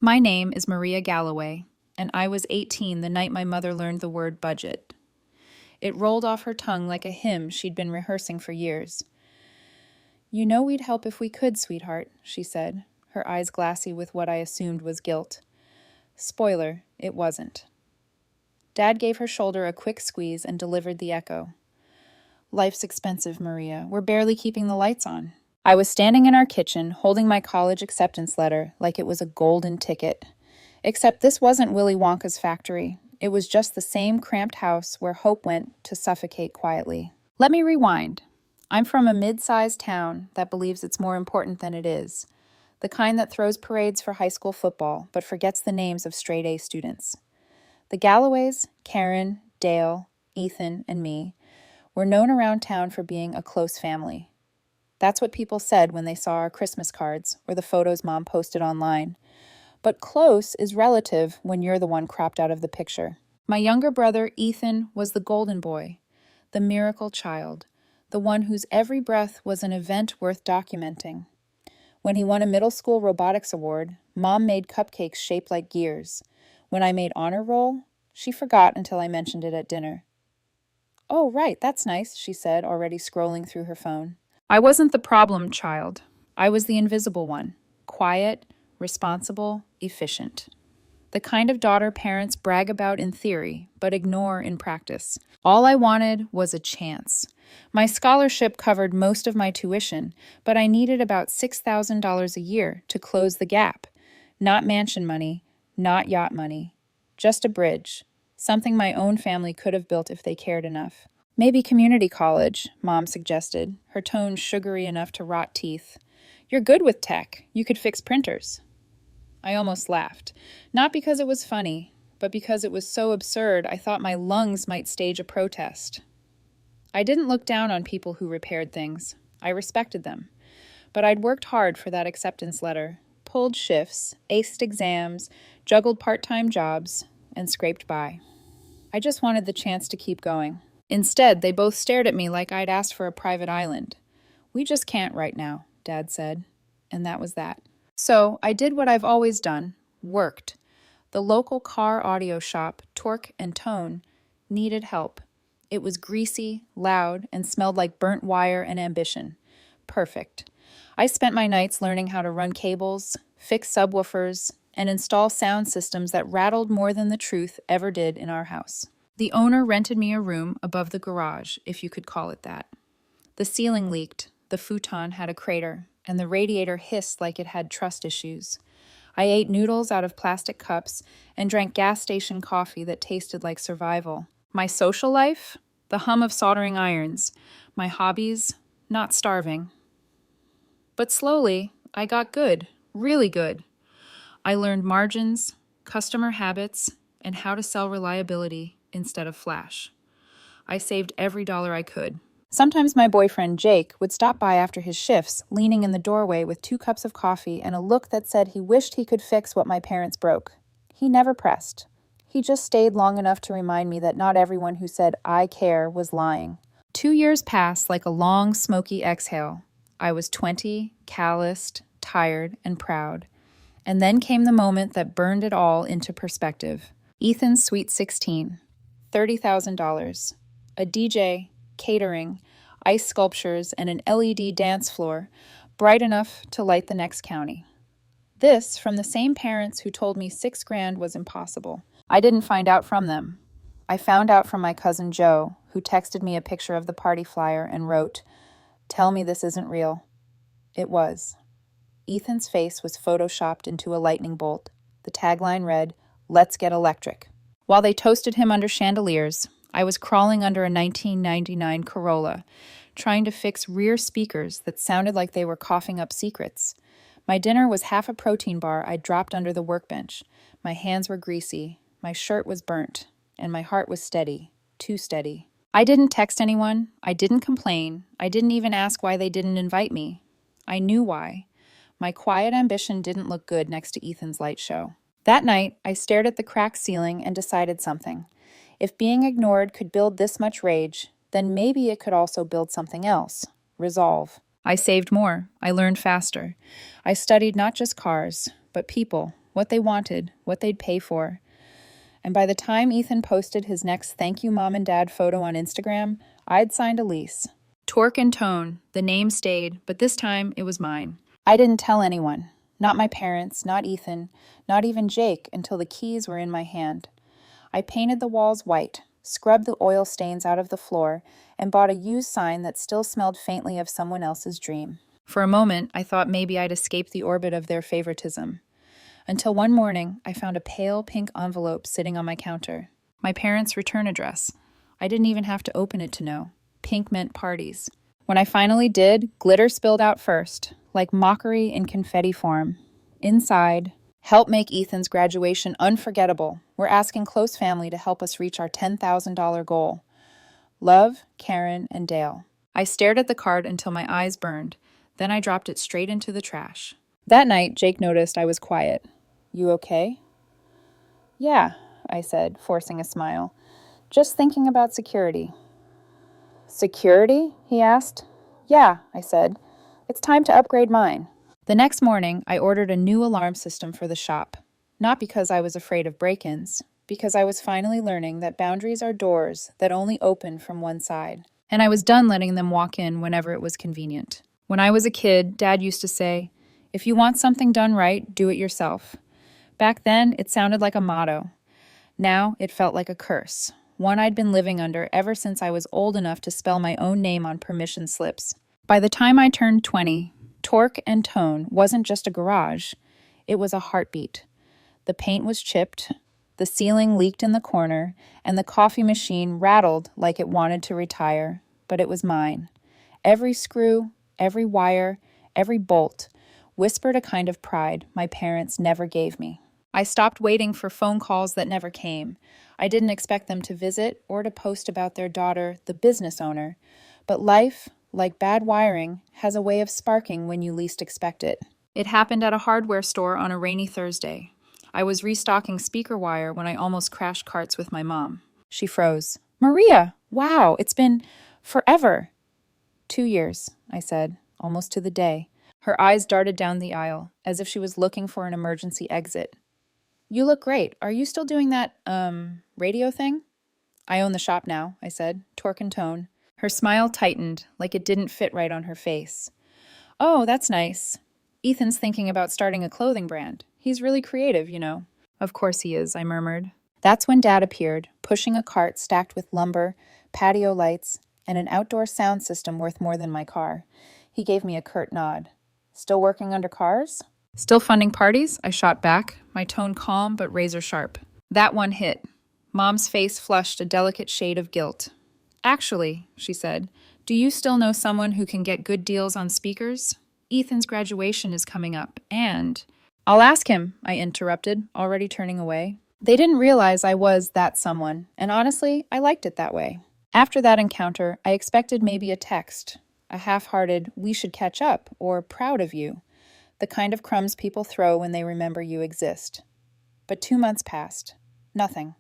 My name is Maria Galloway, and I was 18 the night my mother learned the word budget. It rolled off her tongue like a hymn she'd been rehearsing for years. "You know we'd help if we could, sweetheart," she said, her eyes glassy with what I assumed was guilt. Spoiler, it wasn't. Dad gave her shoulder a quick squeeze and delivered the echo. "Life's expensive, Maria. We're barely keeping the lights on." I was standing in our kitchen, holding my college acceptance letter like it was a golden ticket. Except this wasn't Willy Wonka's factory. It was just the same cramped house where hope went to suffocate quietly. Let me rewind. I'm from a mid-sized town that believes it's more important than it is. The kind that throws parades for high school football, but forgets the names of straight-A students. The Galloways, Karen, Dale, Ethan, and me, were known around town for being a close family. That's what people said when they saw our Christmas cards or the photos Mom posted online. But close is relative when you're the one cropped out of the picture. My younger brother, Ethan, was the golden boy, the miracle child, the one whose every breath was an event worth documenting. When he won a middle school robotics award, Mom made cupcakes shaped like gears. When I made honor roll, she forgot until I mentioned it at dinner. "Oh, right, that's nice," she said, already scrolling through her phone. I wasn't the problem child. I was the invisible one. Quiet, responsible, efficient. The kind of daughter parents brag about in theory, but ignore in practice. All I wanted was a chance. My scholarship covered most of my tuition, but I needed about $6,000 a year to close the gap. Not mansion money, not yacht money. Just a bridge. Something my own family could have built if they cared enough. "Maybe community college," Mom suggested, her tone sugary enough to rot teeth. "You're good with tech. You could fix printers." I almost laughed. Not because it was funny, but because it was so absurd I thought my lungs might stage a protest. I didn't look down on people who repaired things. I respected them. But I'd worked hard for that acceptance letter, pulled shifts, aced exams, juggled part-time jobs, and scraped by. I just wanted the chance to keep going. Instead, they both stared at me like I'd asked for a private island. "We just can't right now," Dad said. And that was that. So I did what I've always done, worked. The local car audio shop, Torque and Tone, needed help. It was greasy, loud, and smelled like burnt wire and ambition. Perfect. I spent my nights learning how to run cables, fix subwoofers, and install sound systems that rattled more than the truth ever did in our house. The owner rented me a room above the garage, if you could call it that. The ceiling leaked, the futon had a crater, and the radiator hissed like it had trust issues. I ate noodles out of plastic cups and drank gas station coffee that tasted like survival. My social life? The hum of soldering irons. My hobbies? Not starving. But slowly, I got good, really good. I learned margins, customer habits, and how to sell reliability instead of flash. I saved every dollar I could. Sometimes my boyfriend, Jake, would stop by after his shifts, leaning in the doorway with 2 cups of coffee and a look that said he wished he could fix what my parents broke. He never pressed. He just stayed long enough to remind me that not everyone who said, "I care," was lying. 2 years passed like a long, smoky exhale. I was 20, calloused, tired, and proud. And then came the moment that burned it all into perspective. Ethan's Sweet 16. $30,000. A DJ, catering, ice sculptures, and an LED dance floor, bright enough to light the next county. This from the same parents who told me $6,000 was impossible. I didn't find out from them. I found out from my cousin Joe, who texted me a picture of the party flyer and wrote, "Tell me this isn't real." It was. Ethan's face was photoshopped into a lightning bolt. The tagline read, "Let's get electric." While they toasted him under chandeliers, I was crawling under a 1999 Corolla, trying to fix rear speakers that sounded like they were coughing up secrets. My dinner was half a protein bar I'd dropped under the workbench. My hands were greasy, my shirt was burnt, and my heart was steady, too steady. I didn't text anyone, I didn't complain, I didn't even ask why they didn't invite me. I knew why. My quiet ambition didn't look good next to Ethan's light show. That night, I stared at the cracked ceiling and decided something. If being ignored could build this much rage, then maybe it could also build something else. Resolve. I saved more. I learned faster. I studied not just cars, but people, what they wanted, what they'd pay for. And by the time Ethan posted his next thank you mom and dad photo on Instagram, I'd signed a lease. Torque and tone, the name stayed, but this time it was mine. I didn't tell anyone. Not my parents, not Ethan, not even Jake, until the keys were in my hand. I painted the walls white, scrubbed the oil stains out of the floor, and bought a used sign that still smelled faintly of someone else's dream. For a moment, I thought maybe I'd escaped the orbit of their favoritism. Until one morning, I found a pale pink envelope sitting on my counter. My parents' return address. I didn't even have to open it to know. Pink meant parties. When I finally did, glitter spilled out first, like mockery in confetti form. Inside, help make Ethan's graduation unforgettable. We're asking close family to help us reach our $10,000 goal. Love, Karen, and Dale. I stared at the card until my eyes burned. Then I dropped it straight into the trash. That night, Jake noticed I was quiet. You okay? Yeah, I said, forcing a smile. Just thinking about security. Security? He asked. Yeah, I said. It's time to upgrade mine. The next morning, I ordered a new alarm system for the shop. Not because I was afraid of break-ins, because I was finally learning that boundaries are doors that only open from one side. And I was done letting them walk in whenever it was convenient. When I was a kid, Dad used to say, if you want something done right, do it yourself. Back then, it sounded like a motto. Now, it felt like a curse, one I'd been living under ever since I was old enough to spell my own name on permission slips. By the time I turned 20, Torque and Tone wasn't just a garage, it was a heartbeat. The paint was chipped, the ceiling leaked in the corner, and the coffee machine rattled like it wanted to retire, but it was mine. Every screw, every wire, every bolt whispered a kind of pride my parents never gave me. I stopped waiting for phone calls that never came. I didn't expect them to visit or to post about their daughter, the business owner. But life, like bad wiring, has a way of sparking when you least expect it. It happened at a hardware store on a rainy Thursday. I was restocking speaker wire when I almost crashed carts with my mom. She froze. Maria, wow, it's been forever. 2 years, I said, almost to the day. Her eyes darted down the aisle, as if she was looking for an emergency exit. You look great. Are you still doing that, radio thing? I own the shop now, I said, Torque and Tone. Her smile tightened, like it didn't fit right on her face. Oh, that's nice. Ethan's thinking about starting a clothing brand. He's really creative, you know. Of course he is, I murmured. That's when Dad appeared, pushing a cart stacked with lumber, patio lights, and an outdoor sound system worth more than my car. He gave me a curt nod. Still working under cars? Still funding parties? I shot back, my tone calm but razor sharp. That one hit. Mom's face flushed a delicate shade of guilt. Actually, she said, do you still know someone who can get good deals on speakers? Ethan's graduation is coming up, and... I'll ask him, I interrupted, already turning away. They didn't realize I was that someone, and honestly, I liked it that way. After that encounter, I expected maybe a text, a half-hearted, we should catch up, or proud of you, the kind of crumbs people throw when they remember you exist. But 2 months passed. Nothing.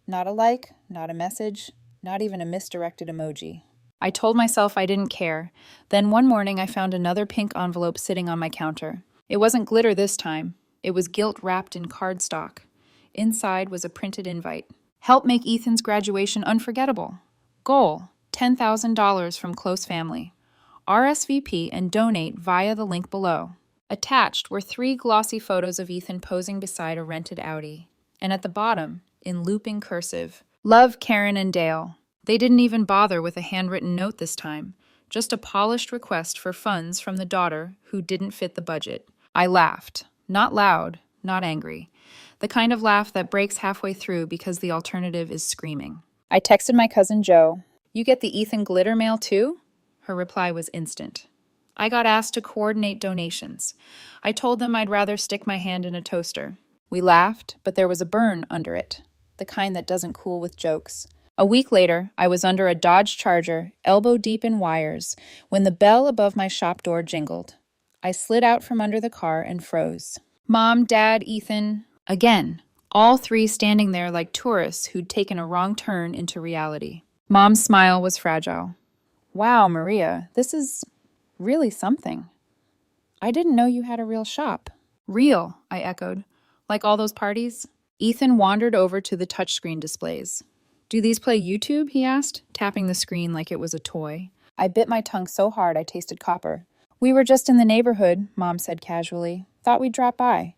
Not a like, not a message, not even a misdirected emoji. I told myself I didn't care. Then one morning I found another pink envelope sitting on my counter. It wasn't glitter this time. It was gilt wrapped in cardstock. Inside was a printed invite. Help make Ethan's graduation unforgettable. Goal, $10,000 from close family. RSVP and donate via the link below. Attached were 3 glossy photos of Ethan posing beside a rented Audi. And at the bottom, in looping cursive, love, Karen, and Dale. They didn't even bother with a handwritten note this time, just a polished request for funds from the daughter who didn't fit the budget. I laughed. Not loud, not angry. The kind of laugh that breaks halfway through because the alternative is screaming. I texted my cousin Jo. You get the Ethan glitter mail too? Her reply was instant. I got asked to coordinate donations. I told them I'd rather stick my hand in a toaster. We laughed, but there was a burn under it, the kind that doesn't cool with jokes. A week later, I was under a Dodge Charger, elbow deep in wires, when the bell above my shop door jingled. I slid out from under the car and froze. Mom, Dad, Ethan, again, all 3 standing there like tourists who'd taken a wrong turn into reality. Mom's smile was fragile. Wow, Maria, this is really something. I didn't know you had a real shop. Real, I echoed, Like all those parties? Ethan wandered over to the touchscreen displays. Do these play YouTube? He asked, tapping the screen like it was a toy. I bit my tongue so hard I tasted copper. We were just in the neighborhood, Mom said casually. Thought we'd drop by.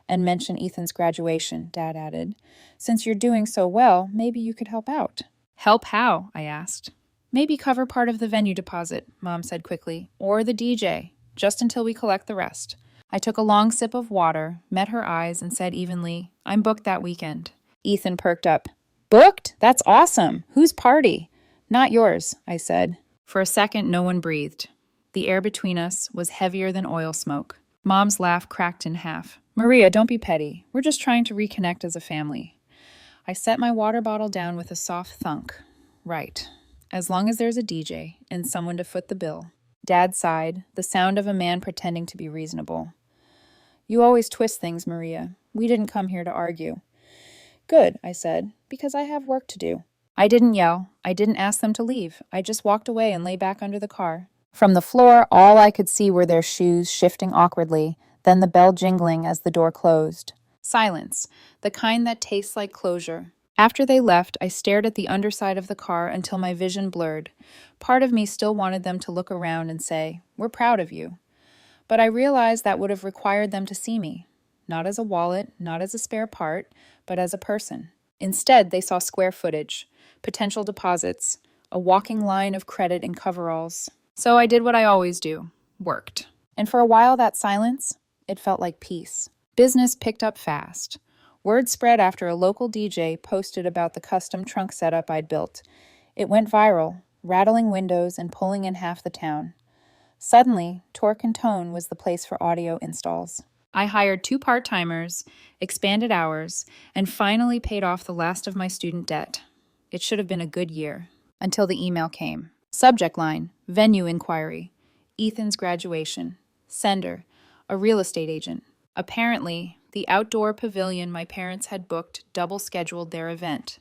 And mention Ethan's graduation, Dad added. Since you're doing so well, maybe you could help out. Help how? I asked. Maybe cover part of the venue deposit, Mom said quickly. Or the DJ, just until we collect the rest. I took a long sip of water, met her eyes, and said evenly, I'm booked that weekend. Ethan perked up. Booked? That's awesome. Whose party? Not yours, I said. For a second, no one breathed. The air between us was heavier than oil smoke. Mom's laugh cracked in half. Maria, don't be petty. We're just trying to reconnect as a family. I set my water bottle down with a soft thunk. Right. As long as there's a DJ and someone to foot the bill. Dad sighed, the sound of a man pretending to be reasonable. You always twist things, Maria. We didn't come here to argue. Good, I said, because I have work to do. I didn't yell. I didn't ask them to leave. I just walked away and lay back under the car. From the floor, all I could see were their shoes shifting awkwardly, then the bell jingling as the door closed. Silence, the kind that tastes like closure. After they left, I stared at the underside of the car until my vision blurred. Part of me still wanted them to look around and say, we're proud of you. But I realized that would have required them to see me. Not as a wallet, not as a spare part, but as a person. Instead, they saw square footage, potential deposits, a walking line of credit in coveralls. So I did what I always do, worked. And for a while, that silence, it felt like peace. Business picked up fast. Word spread after a local DJ posted about the custom trunk setup I'd built. It went viral, rattling windows and pulling in half the town. Suddenly, Torque and Tone was the place for audio installs. I hired 2 part-timers, expanded hours, and finally paid off the last of my student debt. It should have been a good year, until the email came. Subject line, venue inquiry, Ethan's graduation. Sender, a real estate agent. Apparently, the outdoor pavilion my parents had booked double-scheduled their event,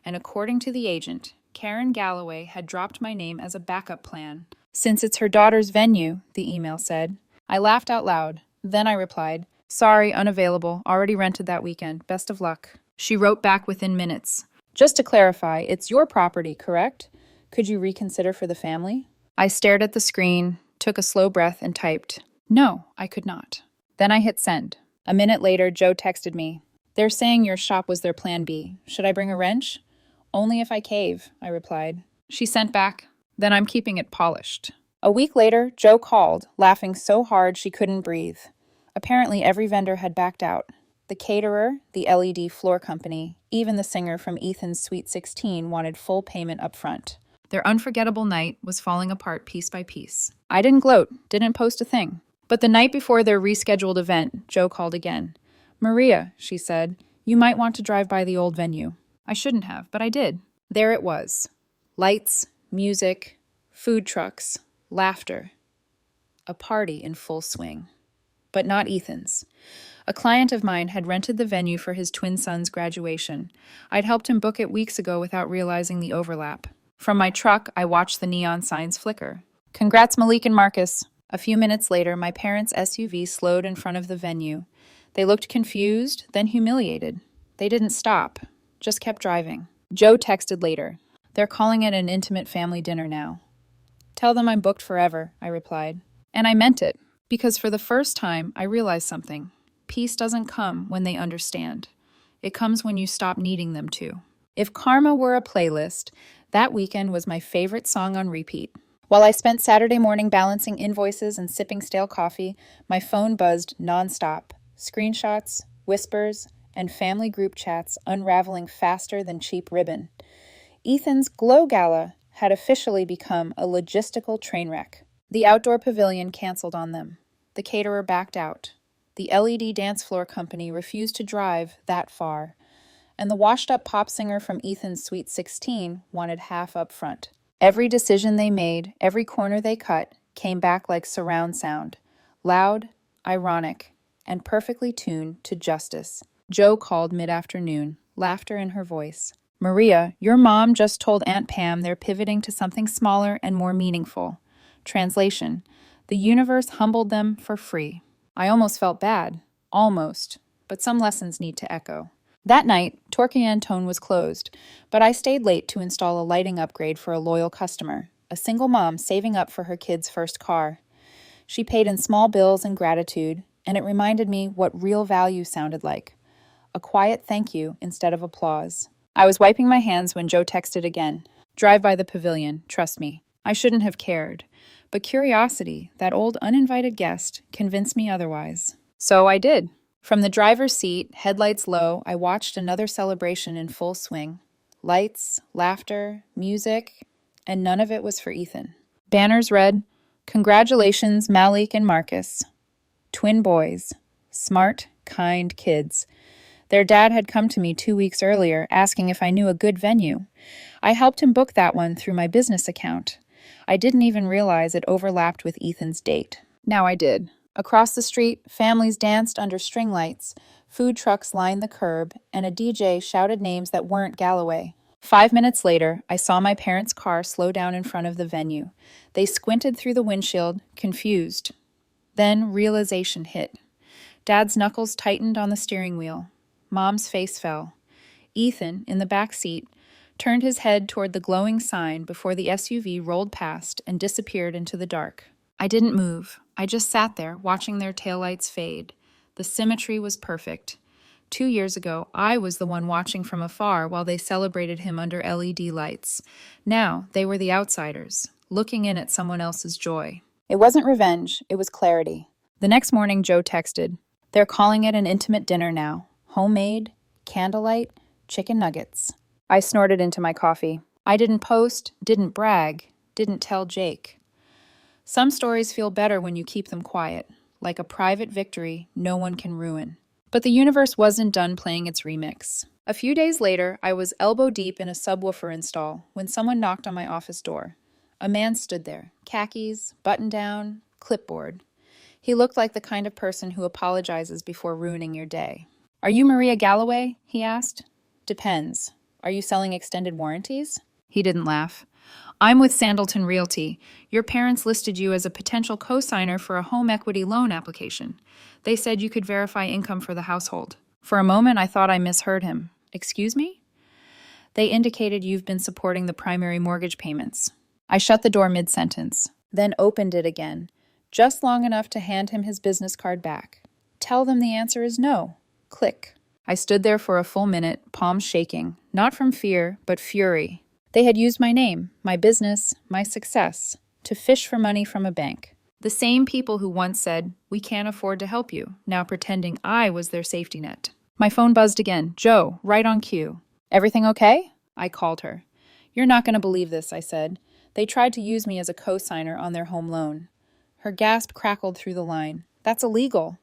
and according to the agent, Karen Galloway had dropped my name as a backup plan. Since it's her daughter's venue, the email said. I laughed out loud. Then I replied, sorry, unavailable, already rented that weekend, best of luck. She wrote back within minutes. Just to clarify, it's your property, correct? Could you reconsider for the family? I stared at the screen, took a slow breath, and typed, no, I could not. Then I hit send. A minute later, Joe texted me. They're saying your shop was their plan B. Should I bring a wrench? Only if I cave, I replied. She sent back, then I'm keeping it polished. A week later, Joe called, laughing so hard she couldn't breathe. Apparently, every vendor had backed out. The caterer, the LED floor company, even the singer from Ethan's Sweet 16 wanted full payment up front. Their unforgettable night was falling apart piece by piece. I didn't gloat, didn't post a thing. But the night before their rescheduled event, Joe called again. Maria, she said, you might want to drive by the old venue. I shouldn't have, but I did. There it was. Lights, music, food trucks, laughter. A party in full swing. But not Ethan's. A client of mine had rented the venue for his twin son's graduation. I'd helped him book it weeks ago without realizing the overlap. From my truck, I watched the neon signs flicker. Congrats, Malik and Marcus. A few minutes later, my parents' SUV slowed in front of the venue. They looked confused, then humiliated. They didn't stop, just kept driving. Joe texted later. They're calling it an intimate family dinner now. Tell them I'm booked forever, I replied. And I meant it, because for the first time, I realized something. Peace doesn't come when they understand. It comes when you stop needing them to. If karma were a playlist, that weekend was my favorite song on repeat. While I spent Saturday morning balancing invoices and sipping stale coffee, my phone buzzed nonstop. Screenshots, whispers, and family group chats unraveling faster than cheap ribbon. Ethan's Glow Gala had officially become a logistical train wreck. The outdoor pavilion canceled on them. The caterer backed out. The LED dance floor company refused to drive that far. And the washed-up pop singer from Ethan's Sweet 16 wanted half up front. Every decision they made, every corner they cut, came back like surround sound. Loud, ironic, and perfectly tuned to justice. Joe called mid-afternoon, laughter in her voice. Maria, your mom just told Aunt Pam they're pivoting to something smaller and more meaningful. Translation: the universe humbled them for free. I almost felt bad. Almost. but some lessons need to echo. That night, Torquay Antone was closed, but I stayed late to install a lighting upgrade for a loyal customer, a single mom saving up for her kid's first car. She paid in small bills and gratitude, and it reminded me what real value sounded like. A quiet thank you instead of applause. I was wiping my hands when Joe texted again. Drive by the pavilion, trust me. I shouldn't have cared. But curiosity, that old uninvited guest, convinced me otherwise. So I did. From the driver's seat, headlights low, I watched another celebration in full swing. Lights, laughter, music, and none of it was for Ethan. Banners read, "Congratulations, Malik and Marcus. Twin boys. Smart, kind kids. Their dad had come to me 2 weeks earlier asking if I knew a good venue. I helped him book that one through my business account. I didn't even realize it overlapped with Ethan's date. Now I did. Across the street, families danced under string lights, food trucks lined the curb, and a DJ shouted names that weren't Galloway. 5 minutes later, I saw my parents' car slow down in front of the venue. They squinted through the windshield, confused. Then realization hit. Dad's knuckles tightened on the steering wheel. Mom's face fell. Ethan, in the back seat, turned his head toward the glowing sign before the SUV rolled past and disappeared into the dark. I didn't move. I just sat there, watching their taillights fade. The symmetry was perfect. 2 years ago, I was the one watching from afar while they celebrated him under LED lights. Now, they were the outsiders, looking in at someone else's joy. It wasn't revenge, it was clarity. The next morning, Joe texted, "They're calling it an intimate dinner now. Homemade, candlelight, chicken nuggets." I snorted into my coffee. I didn't post, didn't brag, didn't tell Jake. Some stories feel better when you keep them quiet, like a private victory no one can ruin. But the universe wasn't done playing its remix. A few days later, I was elbow deep in a subwoofer install when someone knocked on my office door. A man stood there, khakis, button down, clipboard. He looked like the kind of person who apologizes before ruining your day. "Are you Maria Galloway?" he asked. "Depends. Are you selling extended warranties?" He didn't laugh. "I'm with Sandleton Realty. Your parents listed you as a potential co-signer for a home equity loan application. They said you could verify income for the household." For a moment, I thought I misheard him. "Excuse me?" "They indicated you've been supporting the primary mortgage payments." I shut the door mid-sentence, then opened it again, just long enough to hand him his business card back. "Tell them the answer is no." Click. I stood there for a full minute, palms shaking, not from fear, but fury. They had used my name, my business, my success, to fish for money from a bank. The same people who once said, "We can't afford to help you," now pretending I was their safety net. My phone buzzed again. Joe, right on cue. "Everything okay?" I called her. "You're not going to believe this," I said. "They tried to use me as a co-signer on their home loan." Her gasp crackled through the line. "That's illegal."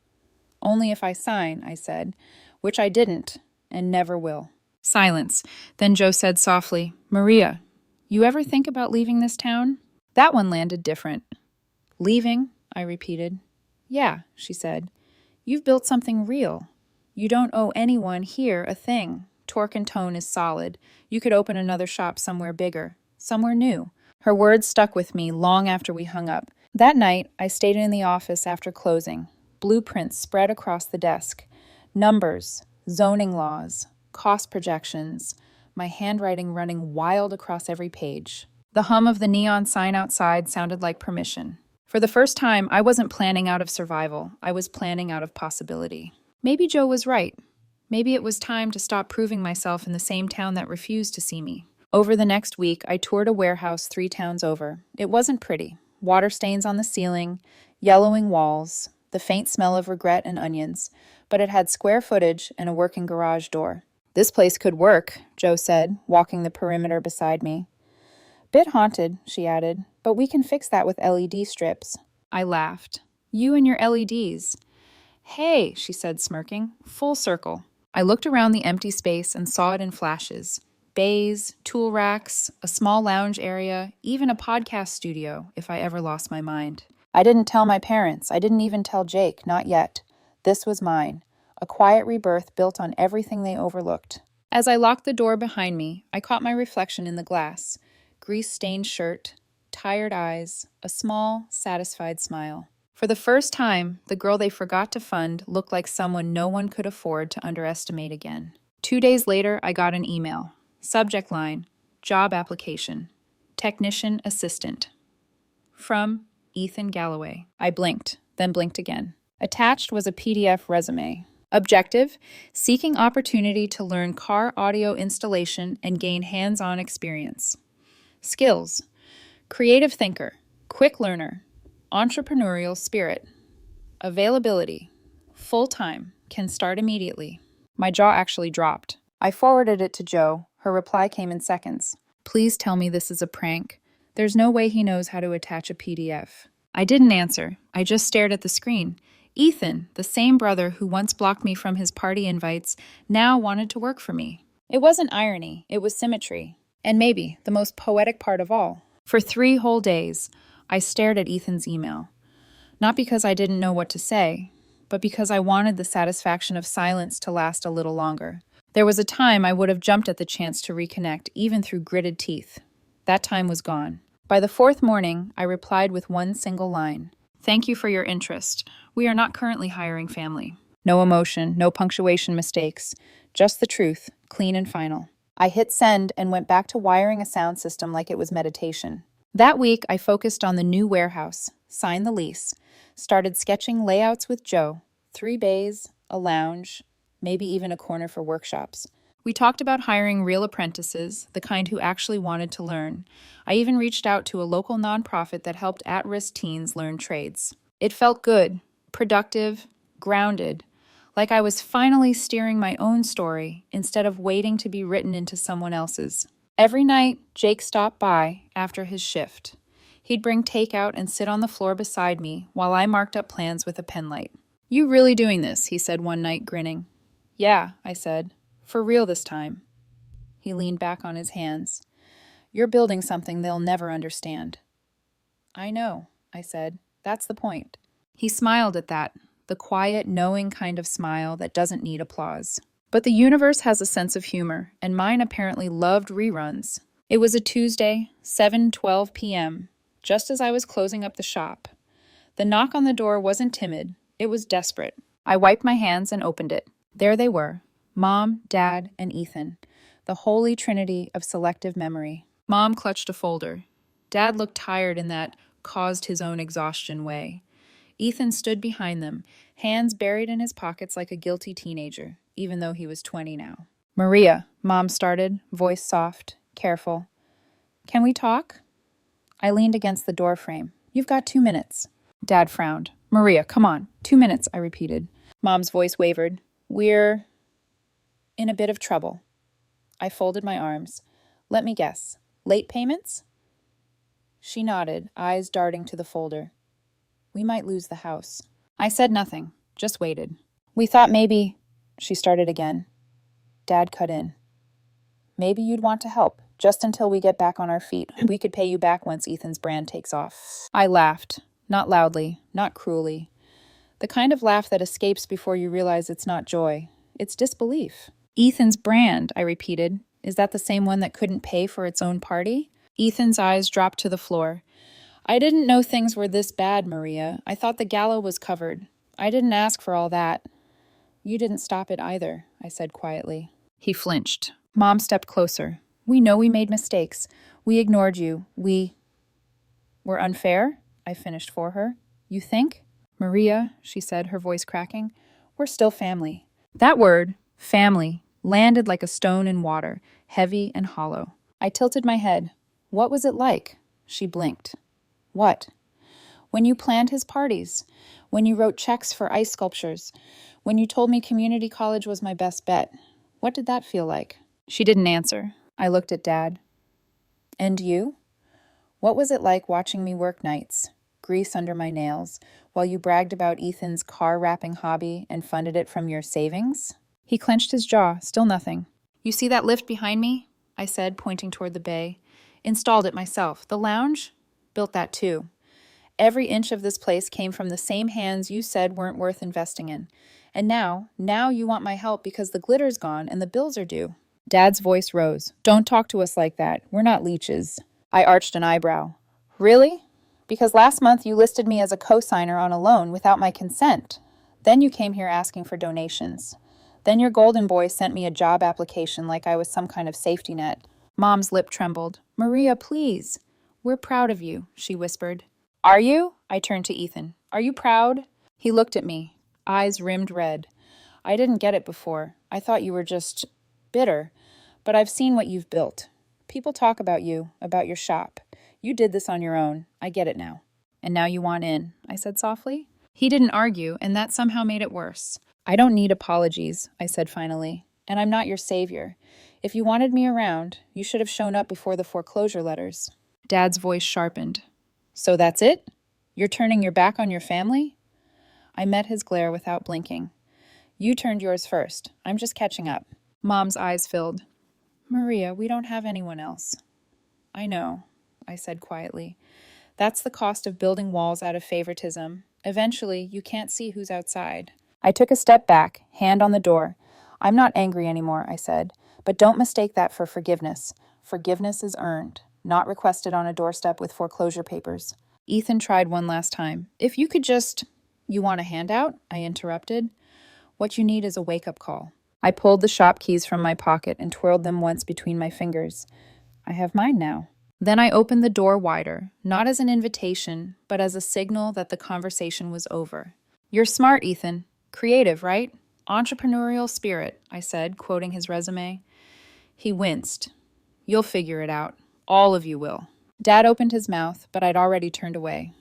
"Only if I sign," I said, which I didn't, and never will. Silence. Then Joe said softly, "Maria, you ever think about leaving this town?" That one landed different. "Leaving?" I repeated. "Yeah," she said. "You've built something real. You don't owe anyone here a thing. Torque and tone is solid. You could open another shop somewhere bigger, somewhere new." Her words stuck with me long after we hung up. That night, I stayed in the office after closing. Blueprints spread across the desk. Numbers, zoning laws, cost projections, my handwriting running wild across every page. The hum of the neon sign outside sounded like permission. For the first time, I wasn't planning out of survival. I was planning out of possibility. Maybe Joe was right. Maybe it was time to stop proving myself in the same town that refused to see me. Over the next week, I toured a warehouse 3 towns over. It wasn't pretty. Water stains on the ceiling, yellowing walls, the faint smell of regret and onions, but it had square footage and a working garage door. "This place could work," Joe said, walking the perimeter beside me. "Bit haunted," she added, "but we can fix that with LED strips." I laughed. "You and your LEDs. "Hey," she said, smirking, "full circle." I looked around the empty space and saw it in flashes. Bays, tool racks, a small lounge area, even a podcast studio, if I ever lost my mind. I didn't tell my parents. I didn't even tell Jake, not yet. This was mine, a quiet rebirth built on everything they overlooked. As I locked the door behind me, I caught my reflection in the glass. Grease-stained shirt, tired eyes, a small, satisfied smile. For the first time, the girl they forgot to fund looked like someone no one could afford to underestimate again. 2 days later, I got an email. Subject line, job application, technician assistant. From Ethan Galloway. I blinked, then blinked again. Attached was a PDF resume. Objective, seeking opportunity to learn car audio installation and gain hands-on experience. Skills, creative thinker, quick learner, entrepreneurial spirit. Availability, full-time, can start immediately. My jaw actually dropped. I forwarded it to Joe. Her reply came in seconds. Please tell me this is a prank. There's no way he knows how to attach a PDF. I didn't answer. I just stared at the screen. Ethan, the same brother who once blocked me from his party invites, now wanted to work for me. It wasn't irony, it was symmetry. And maybe the most poetic part of all. For 3 whole days, I stared at Ethan's email. Not because I didn't know what to say, but because I wanted the satisfaction of silence to last a little longer. There was a time I would have jumped at the chance to reconnect, even through gritted teeth. That time was gone. By the 4th morning, I replied with one single line. Thank you for your interest. We are not currently hiring family. No emotion, no punctuation mistakes. Just the truth, clean and final. I hit send and went back to wiring a sound system like it was meditation. That week, I focused on the new warehouse, signed the lease, started sketching layouts with Joe, 3 bays, a lounge, maybe even a corner for workshops. We talked about hiring real apprentices, the kind who actually wanted to learn. I even reached out to a local nonprofit that helped at-risk teens learn trades. It felt good, productive, grounded, like I was finally steering my own story instead of waiting to be written into someone else's. Every night, Jake stopped by after his shift. He'd bring takeout and sit on the floor beside me while I marked up plans with a penlight. You really doing this? He said one night, grinning. Yeah, I said. For real this time. He leaned back on his hands. You're building something they'll never understand. I know, I said. That's the point. He smiled at that, the quiet, knowing kind of smile that doesn't need applause. But the universe has a sense of humor, and mine apparently loved reruns. It was a Tuesday, 7:12 p.m., just as I was closing up the shop. The knock on the door wasn't timid, it was desperate. I wiped my hands and opened it. There they were, Mom, Dad, and Ethan, the holy trinity of selective memory. Mom clutched a folder. Dad looked tired in that caused his own exhaustion way. Ethan stood behind them, hands buried in his pockets like a guilty teenager, even though he was 20 now. Maria, Mom started, voice soft, careful. Can we talk? I leaned against the door frame. You've got 2 minutes. Dad frowned. Maria, come on. 2 minutes, I repeated. Mom's voice wavered. We're in a bit of trouble. I folded my arms. Let me guess. Late payments? She nodded, eyes darting to the folder. We might lose the house. I said nothing, just waited. We thought maybe... She started again. Dad cut in. Maybe you'd want to help, just until we get back on our feet. We could pay you back once Ethan's brand takes off. I laughed, not loudly, not cruelly. The kind of laugh that escapes before you realize it's not joy. It's disbelief. Ethan's brand, I repeated. Is that the same one that couldn't pay for its own party? Ethan's eyes dropped to the floor. I didn't know things were this bad, Maria. I thought the gala was covered. I didn't ask for all that. You didn't stop it either, I said quietly. He flinched. Mom stepped closer. We know we made mistakes. We ignored you. We were unfair, I finished for her. You think? Maria, she said, her voice cracking, we're still family. That word, family, landed like a stone in water, heavy and hollow. I tilted my head. What was it like? She blinked. What? When you planned his parties, when you wrote checks for ice sculptures, when you told me community college was my best bet. What did that feel like? She didn't answer. I looked at Dad. And you? What was it like watching me work nights, grease under my nails, while you bragged about Ethan's car wrapping hobby and funded it from your savings? He clenched his jaw, still nothing. You see that lift behind me? I said, pointing toward the bay. Installed it myself. The lounge? Built that too. Every inch of this place came from the same hands you said weren't worth investing in. And now you want my help because the glitter's gone and the bills are due. Dad's voice rose. Don't talk to us like that. We're not leeches. I arched an eyebrow. Really? Because last month you listed me as a co-signer on a loan without my consent. Then you came here asking for donations. Then your golden boy sent me a job application like I was some kind of safety net. Mom's lip trembled. Maria, please. We're proud of you, she whispered. Are you? I turned to Ethan. Are you proud? He looked at me, eyes rimmed red. I didn't get it before. I thought you were just bitter. But I've seen what you've built. People talk about you, about your shop. You did this on your own. I get it now. And now you want in, I said softly. He didn't argue, and that somehow made it worse. I don't need apologies, I said finally. And I'm not your savior. If you wanted me around, you should have shown up before the foreclosure letters. Dad's voice sharpened. So that's it? You're turning your back on your family? I met his glare without blinking. You turned yours first. I'm just catching up. Mom's eyes filled. Maria, we don't have anyone else. I know, I said quietly. That's the cost of building walls out of favoritism. Eventually, you can't see who's outside. I took a step back, hand on the door. I'm not angry anymore, I said, but don't mistake that for forgiveness. Forgiveness is earned, not requested on a doorstep with foreclosure papers. Ethan tried one last time. If you could just... You want a handout? I interrupted. What you need is a wake-up call. I pulled the shop keys from my pocket and twirled them once between my fingers. I have mine now. Then I opened the door wider, not as an invitation, but as a signal that the conversation was over. You're smart, Ethan. Creative, right? Entrepreneurial spirit, I said, quoting his resume. He winced. You'll figure it out. All of you will. Dad opened his mouth, but I'd already turned away.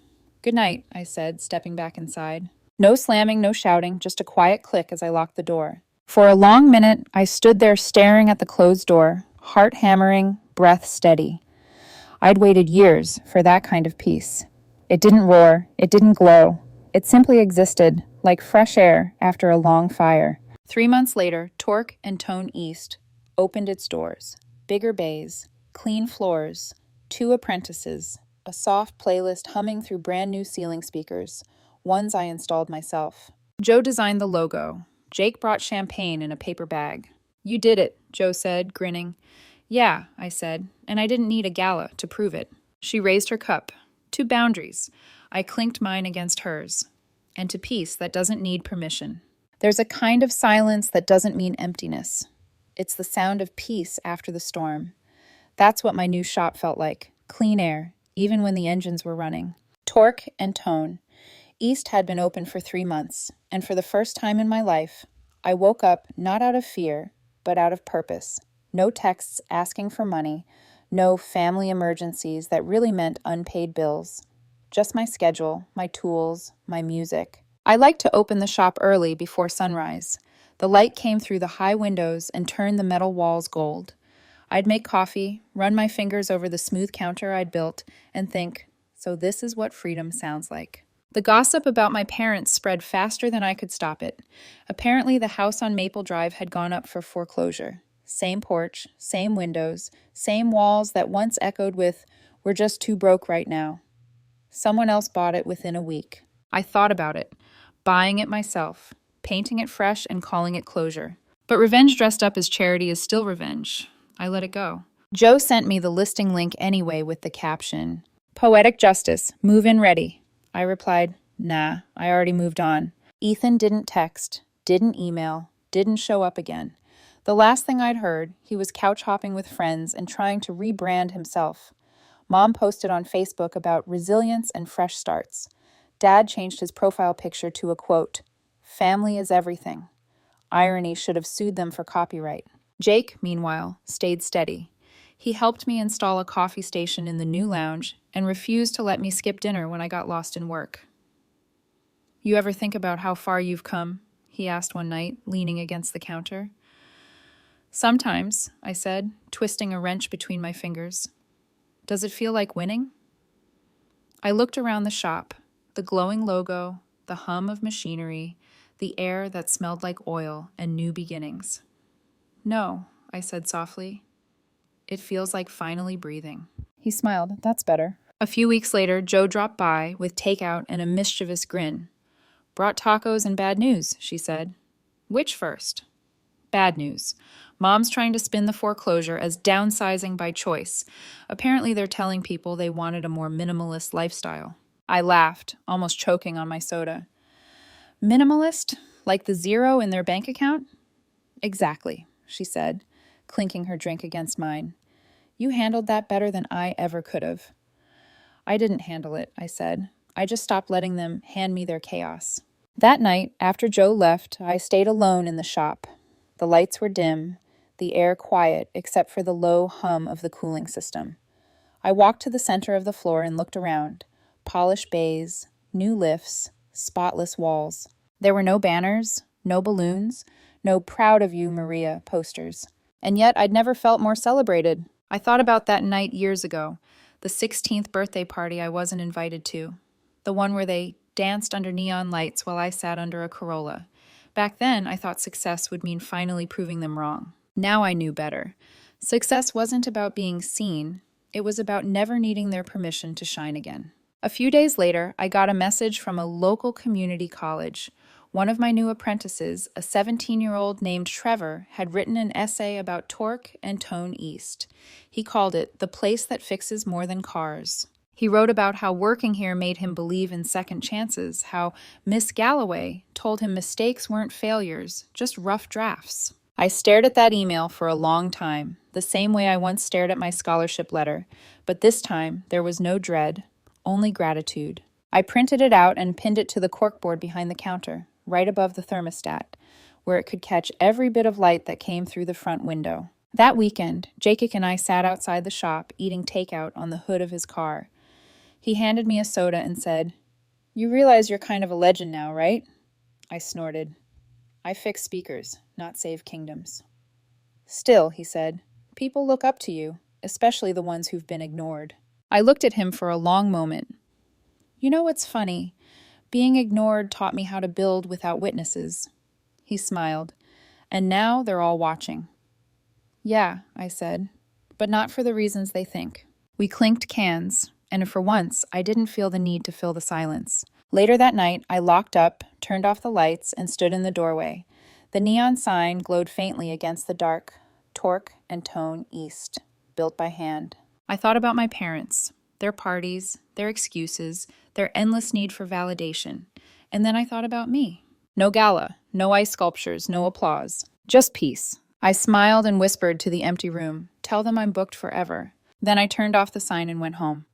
Good night, I said, stepping back inside. No slamming, no shouting, just a quiet click as I locked the door. For a long minute, I stood there staring at the closed door, heart hammering, breath steady. I'd waited years for that kind of peace. It didn't roar, it didn't glow. It simply existed, like fresh air after a long fire. 3 months later, Torque and Tone East opened its doors. Bigger bays, clean floors, 2 apprentices, a soft playlist humming through brand new ceiling speakers, ones I installed myself. Joe designed the logo. Jake brought champagne in a paper bag. You did it, Joe said, grinning. Yeah, I said, and I didn't need a gala to prove it. She raised her cup. To boundaries. I clinked mine against hers. And to peace that doesn't need permission. There's a kind of silence that doesn't mean emptiness. It's the sound of peace after the storm. That's what my new shop felt like. Clean air, even when the engines were running. Torque and Tone. East had been open for 3 months, and for the first time in my life, I woke up not out of fear, but out of purpose. No texts asking for money, no family emergencies that really meant unpaid bills. Just my schedule, my tools, my music. I liked to open the shop early before sunrise. The light came through the high windows and turned the metal walls gold. I'd make coffee, run my fingers over the smooth counter I'd built, and think, so this is what freedom sounds like. The gossip about my parents spread faster than I could stop it. Apparently, the house on Maple Drive had gone up for foreclosure. Same porch, same windows, same walls that once echoed with, "We're just too broke right now." Someone else bought it within a week. I thought about it, buying it myself, painting it fresh and calling it closure. But revenge dressed up as charity is still revenge. I let it go. Joe sent me the listing link anyway with the caption, "Poetic Justice, move-in ready." I replied, "Nah, I already moved on." Ethan didn't text, didn't email, didn't show up again. The last thing I'd heard, he was couch hopping with friends and trying to rebrand himself. Mom posted on Facebook about resilience and fresh starts. Dad changed his profile picture to a quote, "Family is everything." Irony should have sued them for copyright. Jake, meanwhile, stayed steady. He helped me install a coffee station in the new lounge and refused to let me skip dinner when I got lost in work. "You ever think about how far you've come?" he asked one night, leaning against the counter. "Sometimes," I said, twisting a wrench between my fingers. "Does it feel like winning?" I looked around the shop, the glowing logo, the hum of machinery, the air that smelled like oil and new beginnings. "No," I said softly. "It feels like finally breathing." He smiled. "That's better." A few weeks later, Joe dropped by with takeout and a mischievous grin. "Brought tacos and bad news," she said. "Which first?" Bad news. Mom's trying to spin the foreclosure as downsizing by choice. Apparently, they're telling people they wanted a more minimalist lifestyle. I laughed, almost choking on my soda. Minimalist? Like the zero in their bank account? Exactly, she said, clinking her drink against mine. You handled that better than I ever could have. I didn't handle it, I said. I just stopped letting them hand me their chaos. That night, after Joe left, I stayed alone in the shop. The lights were dim, the air quiet except for the low hum of the cooling system. I walked to the center of the floor and looked around. Polished bays, new lifts, spotless walls. There were no banners, no balloons, no "Proud of You, Maria" posters. And yet I'd never felt more celebrated. I thought about that night years ago, the 16th birthday party I wasn't invited to. The one where they danced under neon lights while I sat under a Corolla. Back then, I thought success would mean finally proving them wrong. Now I knew better. Success wasn't about being seen. It was about never needing their permission to shine again. A few days later, I got a message from a local community college. One of my new apprentices, a 17-year-old named Trevor, had written an essay about Torque and Tone East. He called it "The Place That Fixes More Than Cars." He wrote about how working here made him believe in second chances, how Miss Galloway told him mistakes weren't failures, just rough drafts. I stared at that email for a long time, the same way I once stared at my scholarship letter, but this time there was no dread, only gratitude. I printed it out and pinned it to the corkboard behind the counter, right above the thermostat, where it could catch every bit of light that came through the front window. That weekend, Jacob and I sat outside the shop eating takeout on the hood of his car. He handed me a soda and said, "You realize you're kind of a legend now, right?" I snorted. "I fix speakers, not save kingdoms." "Still," he said, "people look up to you, especially the ones who've been ignored." I looked at him for a long moment. "You know what's funny? Being ignored taught me how to build without witnesses." He smiled. "And now they're all watching." "Yeah," I said, "but not for the reasons they think." We clinked cans, and for once, I didn't feel the need to fill the silence. Later that night, I locked up, turned off the lights, and stood in the doorway. The neon sign glowed faintly against the dark. Torque and Tone East, built by hand. I thought about my parents, their parties, their excuses, their endless need for validation. And then I thought about me. No gala, no ice sculptures, no applause. Just peace. I smiled and whispered to the empty room, "Tell them I'm booked forever." Then I turned off the sign and went home.